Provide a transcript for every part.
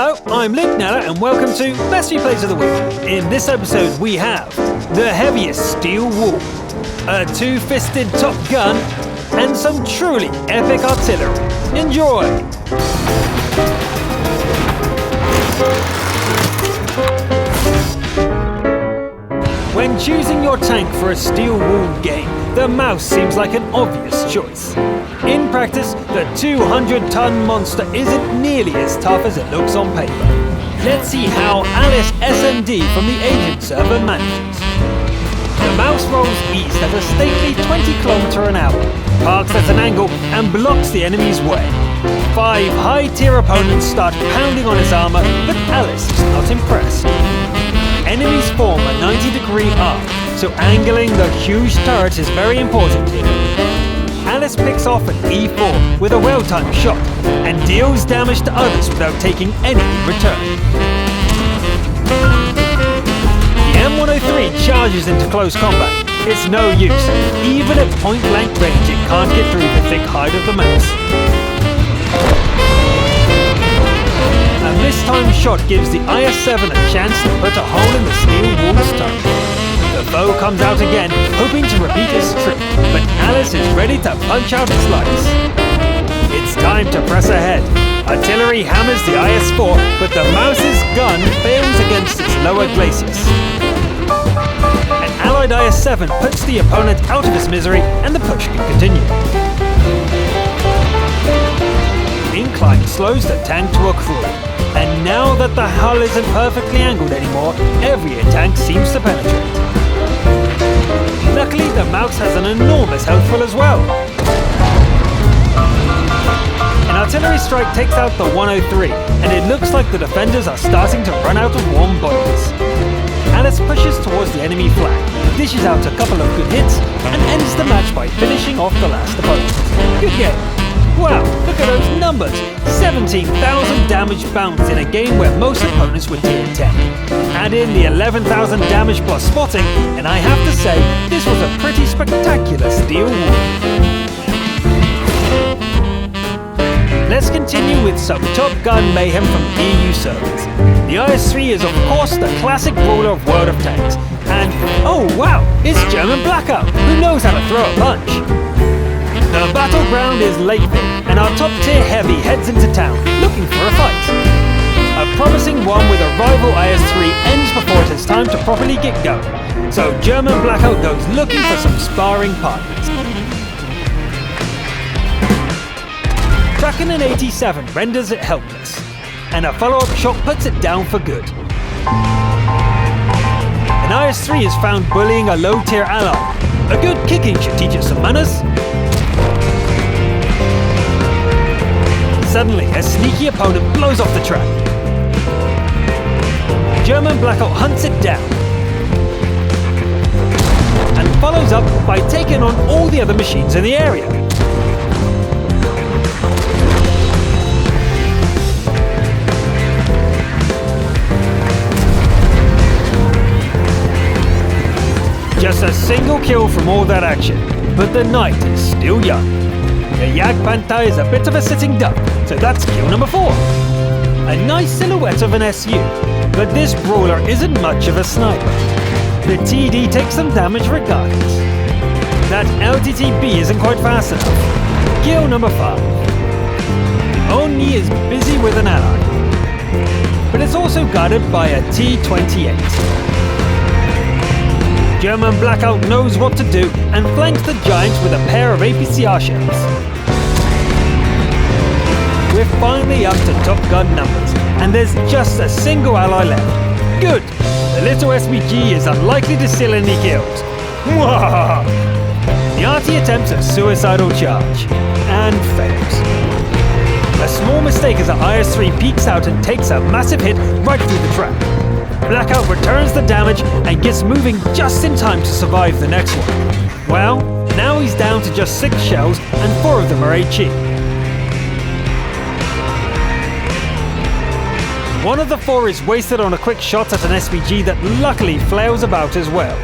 Hello, I'm Luke Nella and welcome to Best Replays of the Week. In this episode we have the heaviest steel wall, a two-fisted Top Gun, and some truly epic artillery. Enjoy! When choosing your tank for a steel wall game, the Maus seems like an obvious choice. In practice, the 200-ton monster isn't nearly as tough as it looks on paper. Let's see how Alice SMD from the Agent server manages. The Maus rolls east at a stately 20 km/h, parks at an angle and blocks the enemy's way. 5 high-tier opponents start pounding on his armor, but Alice is not impressed. Enemies form a 90-degree arc, so angling the huge turret is very important here. Alice picks off an E4 with a well-timed shot and deals damage to others without taking any in return. The M103 charges into close combat. It's no use. Even at point-blank range, it can't get through the thick hide of the Maus. A mistimed shot gives the IS-7 a chance to put a hole in the steel wall's turret. The foe comes out again, hoping to repeat his trick, but Alice is ready to punch out its lights. It's time to press ahead. Artillery hammers the IS-4, but the Maus's gun fails against its lower glacis. An allied IS-7 puts the opponent out of his misery, and the push can continue. Incline slows the tank to a crawl, and now that the hull isn't perfectly angled anymore, every tank seems to penetrate. Luckily, the Maus has an enormous health pool as well. An artillery strike takes out the 103, and it looks like the defenders are starting to run out of warm bodies. Alice pushes towards the enemy flag, dishes out a couple of good hits, and ends the match by finishing off the last opponent. Good game. Wow, look at those numbers! 17,000 damage bounds in a game where most opponents were tier 10. Add in the 11,000 damage plus spotting, and I have to say, this was a pretty spectacular steel wall. Let's continue with some Top Gun mayhem from EU servers. The IS-3 is of course the classic brawler of World of Tanks, and oh wow, it's German Blackout, who knows how to throw a punch. The battleground is Lakeville, and our top-tier heavy heads into town, looking for a fight. A promising one with a rival IS-3 ends before it has time to properly get going, so German Blackout goes looking for some sparring partners. Tracking an 87 renders it helpless, and a follow-up shot puts it down for good. An IS-3 is found bullying a low-tier ally. A good kicking should teach us some manners. Suddenly, a sneaky opponent blows off the track. German Blackout hunts it down and follows up by taking on all the other machines in the area. Just a single kill from all that action, but the night is still young. The Jagdpanther is a bit of a sitting duck, so that's kill number 4. A nice silhouette of an SU, but this brawler isn't much of a sniper. The TD takes some damage regardless. That LTTB isn't quite fast enough. Kill number 5. Oni is busy with an ally, but it's also guarded by a T-28. German Blackout knows what to do and flanks the Giants with a pair of APCR shells. We're finally up to Top Gun numbers, and there's just a single ally left. Good! The little SBG is unlikely to steal any kills. Mwah! The RT attempts a suicidal charge, and fails. A small mistake as the IS-3 peeks out and takes a massive hit right through the track. Blackout returns the damage and gets moving just in time to survive the next one. Well, now he's down to just 6 shells, and 4 of them are HE. One of the 4 is wasted on a quick shot at an SPG that luckily flails about as well.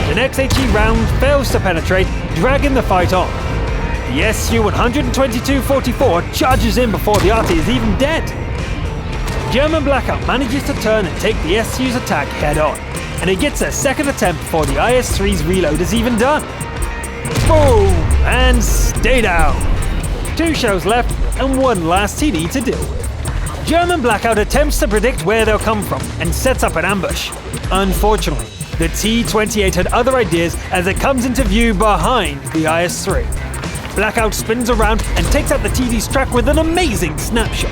The next HE round fails to penetrate, dragging the fight on. The Su-122-44 charges in before the RT is even dead. German Blackout manages to turn and take the SU's attack head-on, and it gets a second attempt before the IS-3's reload is even done. Boom! And stay down! 2 shells left and 1 last TD to deal with. German Blackout attempts to predict where they'll come from and sets up an ambush. Unfortunately, the T-28 had other ideas as it comes into view behind the IS-3. Blackout spins around and takes out the TD's track with an amazing snapshot.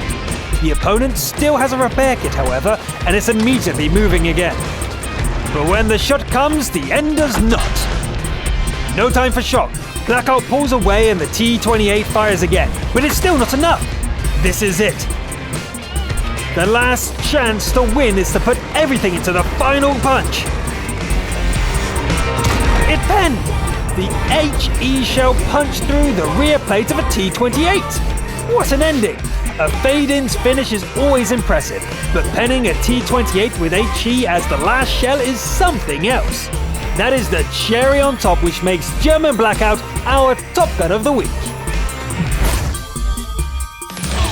The opponent still has a repair kit, however, and it's immediately moving again. But when the shot comes, the end does not. No time for shock. Blackout pulls away and the T-28 fires again, but it's still not enough. This is it. The last chance to win is to put everything into the final punch. It penned! The HE shell punched through the rear plate of a T-28. What an ending! A fade-in's finish is always impressive, but penning a T-28 with HE as the last shell is something else. That is the cherry on top which makes German Blackout our Top Gun of the week.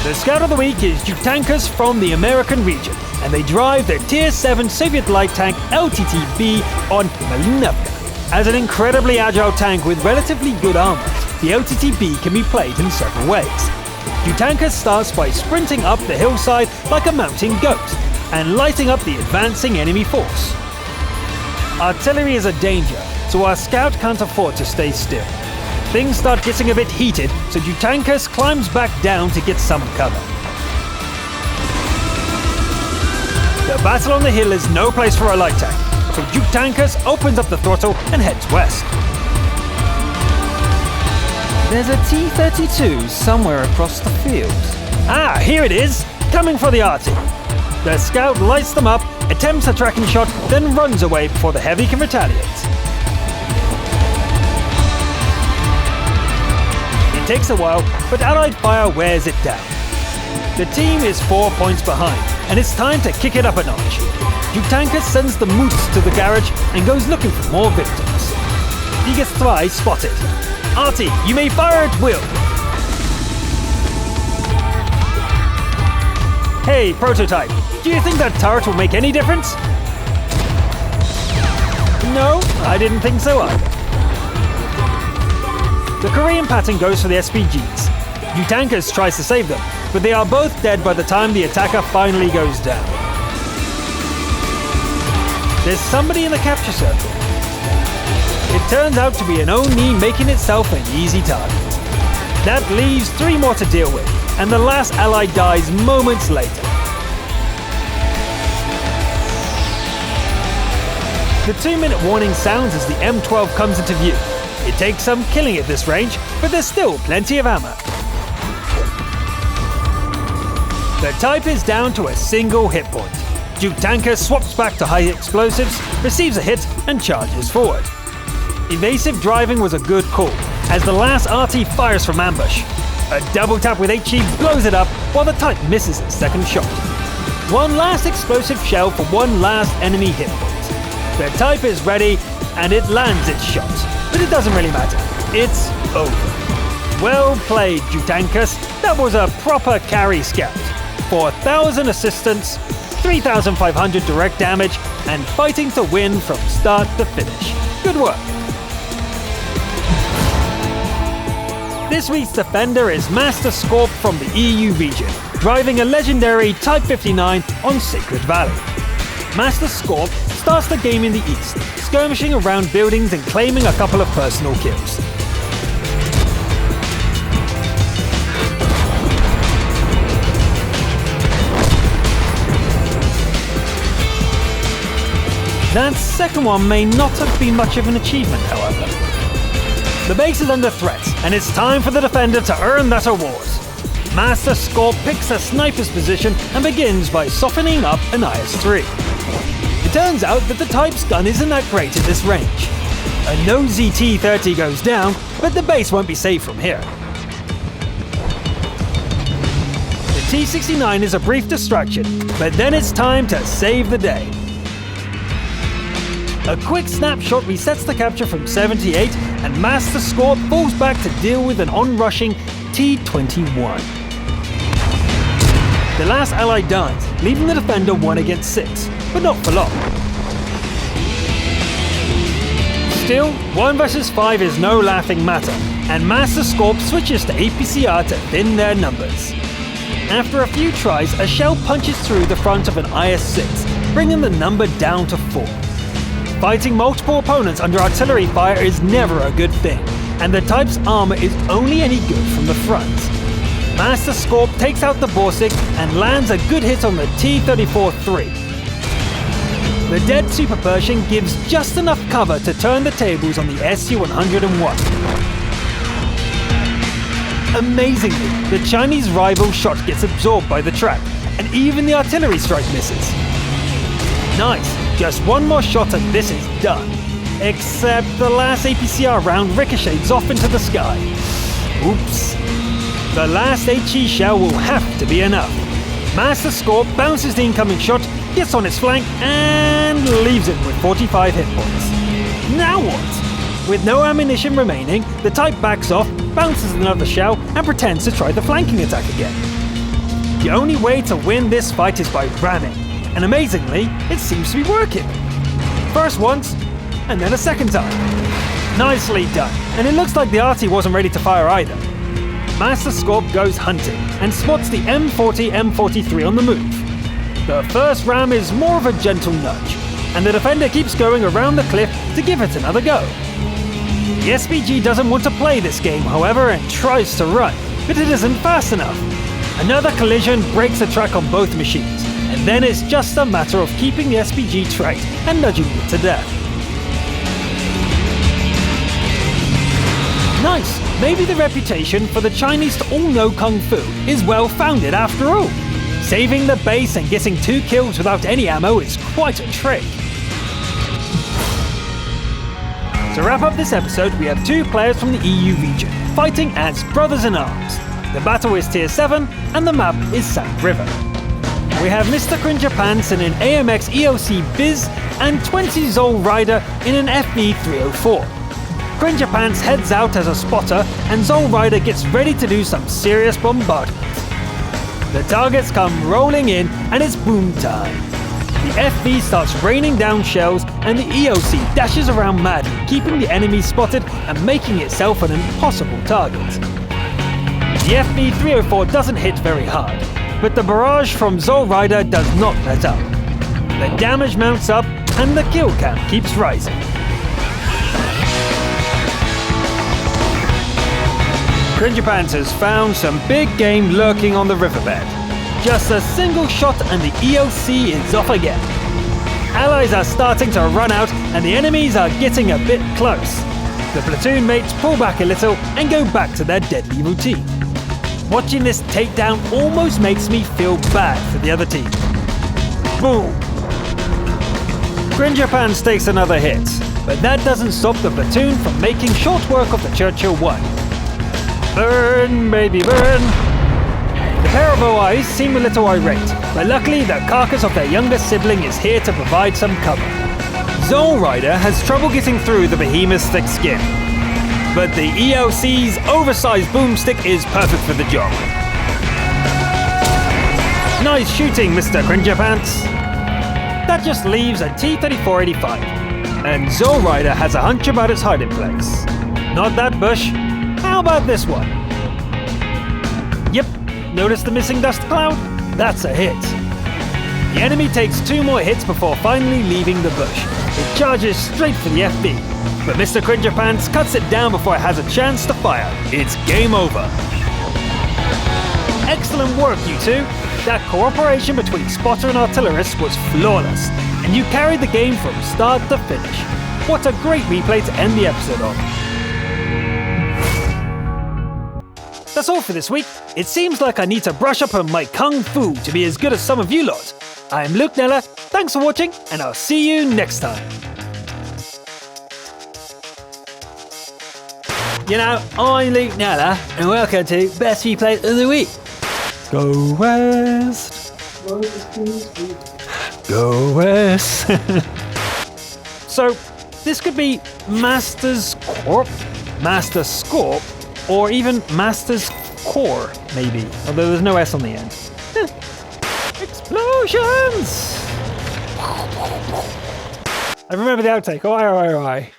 The Scout of the Week is Jutankas from the American region, and they drive their Tier 7 Soviet light tank LTT-B on Malinovka. As an incredibly agile tank with relatively good armor, the LTT-B can be played in several ways. Jutankas starts by sprinting up the hillside like a mountain goat, and lighting up the advancing enemy force. Artillery is a danger, so our scout can't afford to stay still. Things start getting a bit heated, so Jutankas climbs back down to get some cover. The battle on the hill is no place for a light tank, so Jutankas opens up the throttle and heads west. There's a T-32 somewhere across the field. Ah, here it is! Coming for the RT. The scout lights them up, attempts a tracking shot, then runs away before the heavy can retaliate. It takes a while, but Allied fire wears it down. The team is 4 points behind, and it's time to kick it up a notch. Jutankas sends the Moose to the garage and goes looking for more victims. He gets twice spotted. RT, you may fire at will. Hey, Prototype, do you think that turret will make any difference? No, I didn't think so either. The Korean pattern goes for the SPGs. Jutankas tries to save them, but they are both dead by the time the attacker finally goes down. There's somebody in the capture circle. It turns out to be an Oni making itself an easy target. That leaves 3 more to deal with, and the last ally dies moments later. The 2-minute warning sounds as the M12 comes into view. It takes some killing at this range, but there's still plenty of ammo. The Type is down to a single hit point. Jutankas swaps back to high explosives, receives a hit, and charges forward. Evasive driving was a good call, as the last RT fires from ambush. A double tap with HE blows it up, while the Type misses its second shot. One last explosive shell for one last enemy hit point. The Type is ready, and it lands its shot. But it doesn't really matter. It's over. Well played, Jutankas. That was a proper carry scout. 4,000 assistance, 3,500 direct damage, and fighting to win from start to finish. Good work. This week's defender is Master Scorp from the EU region, driving a legendary Type 59 on Sacred Valley. Master Scorp starts the game in the east, skirmishing around buildings and claiming a couple of personal kills. That second one may not have been much of an achievement, however. The base is under threat, and it's time for the defender to earn that award. Master Scorp picks a sniper's position and begins by softening up an IS-3. It turns out that the Type's gun isn't that great at this range. A nosy T-30 goes down, but the base won't be safe from here. The T-69 is a brief distraction, but then it's time to save the day. A quick snapshot resets the capture from 78, and Master Scorp falls back to deal with an onrushing T-21. The last ally dies, leaving the defender 1 against 6, but not for long. Still, 1 versus 5 is no laughing matter, and Master Scorp switches to APCR to thin their numbers. After a few tries, a shell punches through the front of an IS-6, bringing the number down to 4. Fighting multiple opponents under artillery fire is never a good thing, and the type's armor is only any good from the front. Master Scorp takes out the Borsig and lands a good hit on the T-34-3. The dead Super Pershing gives just enough cover to turn the tables on the Su-101. Amazingly, the Chinese rival shot gets absorbed by the trap, and even the artillery strike misses. Nice, just one more shot and this is done. Except the last APCR round ricochets off into the sky. Oops. The last HE shell will have to be enough. Master Scorp bounces the incoming shot, gets on its flank, and leaves it with 45 hit points. Now what? With no ammunition remaining, the type backs off, bounces another shell, and pretends to try the flanking attack again. The only way to win this fight is by ramming, and amazingly, it seems to be working. First once, and then a second time. Nicely done, and it looks like the arty wasn't ready to fire either. Master Scorp goes hunting, and spots the M40 M43 on the move. The first ram is more of a gentle nudge, and the defender keeps going around the cliff to give it another go. The SPG doesn't want to play this game, however, and tries to run, but it isn't fast enough. Another collision breaks the track on both machines, and then it's just a matter of keeping the SPG tracked and nudging it to death. Nice! Maybe the reputation for the Chinese to all know Kung Fu is well founded after all. Saving the base and getting 2 kills without any ammo is quite a trick. To wrap up this episode, we have 2 players from the EU region, fighting as brothers-in-arms. The battle is Tier 7, and the map is Sand River. We have Mr. Cringerpants in an AMX EOC Biz, and 20 Zol Rider in an FV304. Cringerpants heads out as a spotter, and Zol Rider gets ready to do some serious bombardment. The targets come rolling in, and it's boom time. The FV starts raining down shells, and the EOC dashes around madly, keeping the enemy spotted and making itself an impossible target. The FV304 doesn't hit very hard, but the barrage from Zol Rider does not let up. The damage mounts up, and the kill count keeps rising. Cringerpants has found some big game lurking on the riverbed. Just a single shot and the EOC is off again. Allies are starting to run out and the enemies are getting a bit close. The platoon mates pull back a little and go back to their deadly routine. Watching this takedown almost makes me feel bad for the other team. Boom! Cringerpants takes another hit, but that doesn't stop the platoon from making short work of the Churchill 1. Burn, baby, burn! The pair of OIs seem a little irate, but luckily the carcass of their younger sibling is here to provide some cover. Zol Rider has trouble getting through the behemoth's thick skin, but the EOC's oversized boomstick is perfect for the job. Nice shooting, Mr. Cringerpants! That just leaves a T-3485, and Zol Rider has a hunch about its hiding place. Not that bush. How about this one? Yep, notice the missing dust cloud? That's a hit. The enemy takes 2 more hits before finally leaving the bush. It charges straight for the FB, but Mr. Cringerpants cuts it down before it has a chance to fire. It's game over. Excellent work, you two. That cooperation between spotter and artillerist was flawless, and you carried the game from start to finish. What a great replay to end the episode on. That's all for this week. It seems like I need to brush up on my Kung Fu to be as good as some of you lot. I'm Luke Nella, thanks for watching, and I'll see you next time. You know, I'm Luke Nella, and welcome to Best Replay of the Week. Go West. Go West. So this could be Master's Corp, Master Scorp, or even Master's Core, maybe. Although there's no S on the end. Explosions! I remember the outtake. Oh, aye.